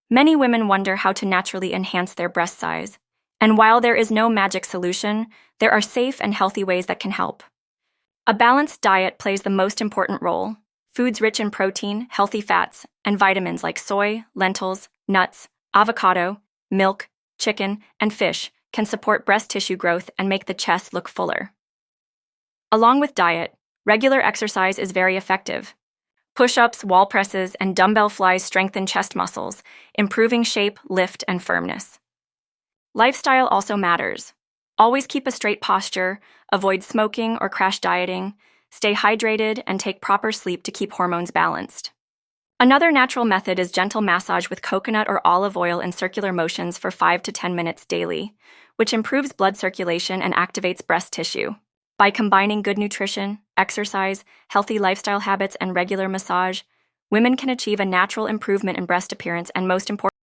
Many women wonder how to naturally enhance their breast size. And while there is no magic solution, there are safe and healthy ways that can help. A balanced diet plays the most important role. Foods rich in protein, healthy fats, and vitamins like soy, lentils, nuts, avocado, milk, chicken, and fish can support breast tissue growth and make the chest look fuller. Along with diet, regular exercise is very effective. Push-ups, wall presses, and dumbbell flies strengthen chest muscles, improving shape, lift, and firmness. Lifestyle also matters. Always keep a straight posture, avoid smoking or crash dieting, stay hydrated, and take proper sleep to keep hormones balanced. Another natural method is gentle massage with coconut or olive oil in circular motions for 5 to 10 minutes daily, which improves blood circulation and activates breast tissue. By combining good nutrition, exercise, healthy lifestyle habits, and regular massage, women can achieve a natural improvement in breast appearance and, most importantly,